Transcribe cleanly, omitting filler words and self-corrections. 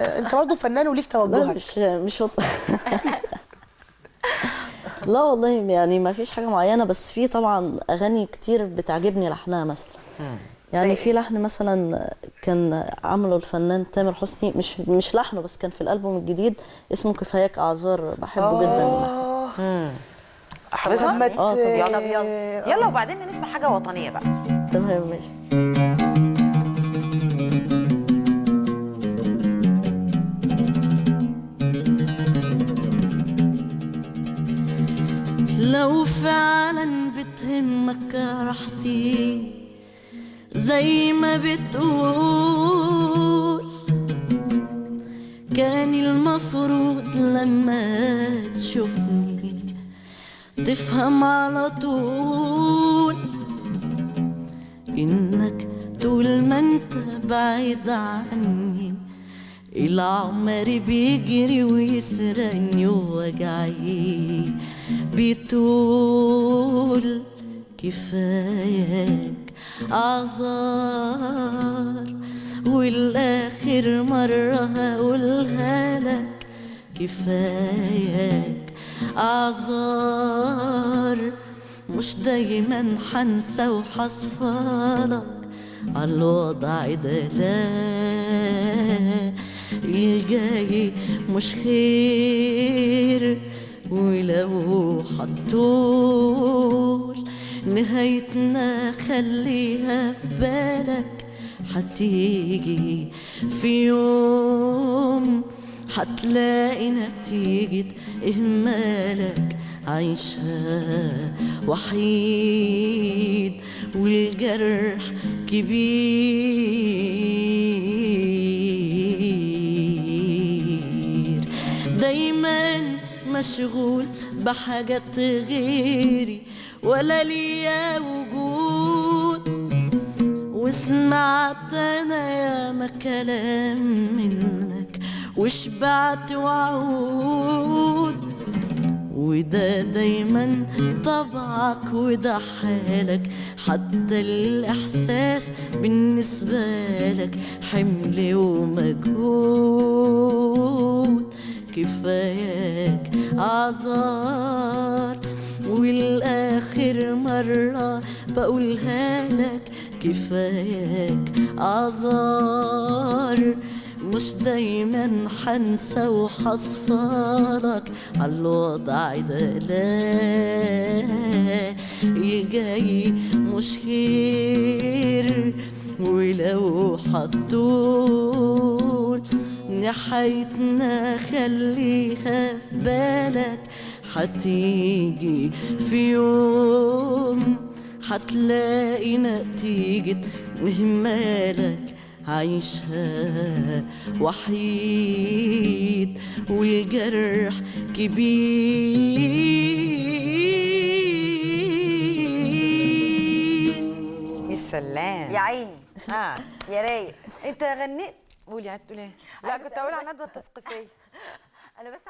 انت برضه فنان وليك لا توجهك. مش لا والله يعني ما فيش حاجه معينه، بس في طبعا اغاني كتير بتعجبني لحنها مثلا. يعني في لحن مثلا كان عمله الفنان تامر حسني، مش لحنه بس كان في الالبوم الجديد، اسمه كفاياك اعذار، بحبه جدا اللحن. حافظها؟ لما طبعا. يلا يلا وبعدين نسمع حاجه وطنيه بقى. تمام ماشي. لو فعلا بتهمك راحتي زي ما بتقول، كان المفروض لما تشوفني تفهم على طول إنك طول ما انت بعيد عني العمر بيجري ويسرقني ووجعي بيطول. كفاياك أعذار والآخر مرة هقولها لك، كفاياك أعذار مش دايما حنسى وحصفالك عالوضع ده. لا الجاي مش خير، ولو حطول نهايتنا خليها في بالك، حتيجي في يوم حتلاقي نتيجة إهمالك، عايشها وحيد والجرح كبير. دايما مشغول بحاجات غيري ولا ليا وجود، وسمعت انا ياما كلام منك وشبعت وعود، وده دايما طبعك وده حالك، حتى الإحساس بالنسبة لك حمل ومجهود. كفاياك أعذار والآخر مرة بقولها لك، كفاياك أعذار مش دايما حنسى وحصفالك عالوضع ده. لا الجاي مش خير، ولو حطول نحايتنا خليها في بالك، حتيجي في يوم حتلاقي نتيجة إهمالك، عايشها وحيد والجرح كبير. يا سلام يا عيني اه يا رايق. انت غنيت. قولي، عايز تقولي ايه؟ لا كنت اقول على الندوه التثقيفيه. انا بس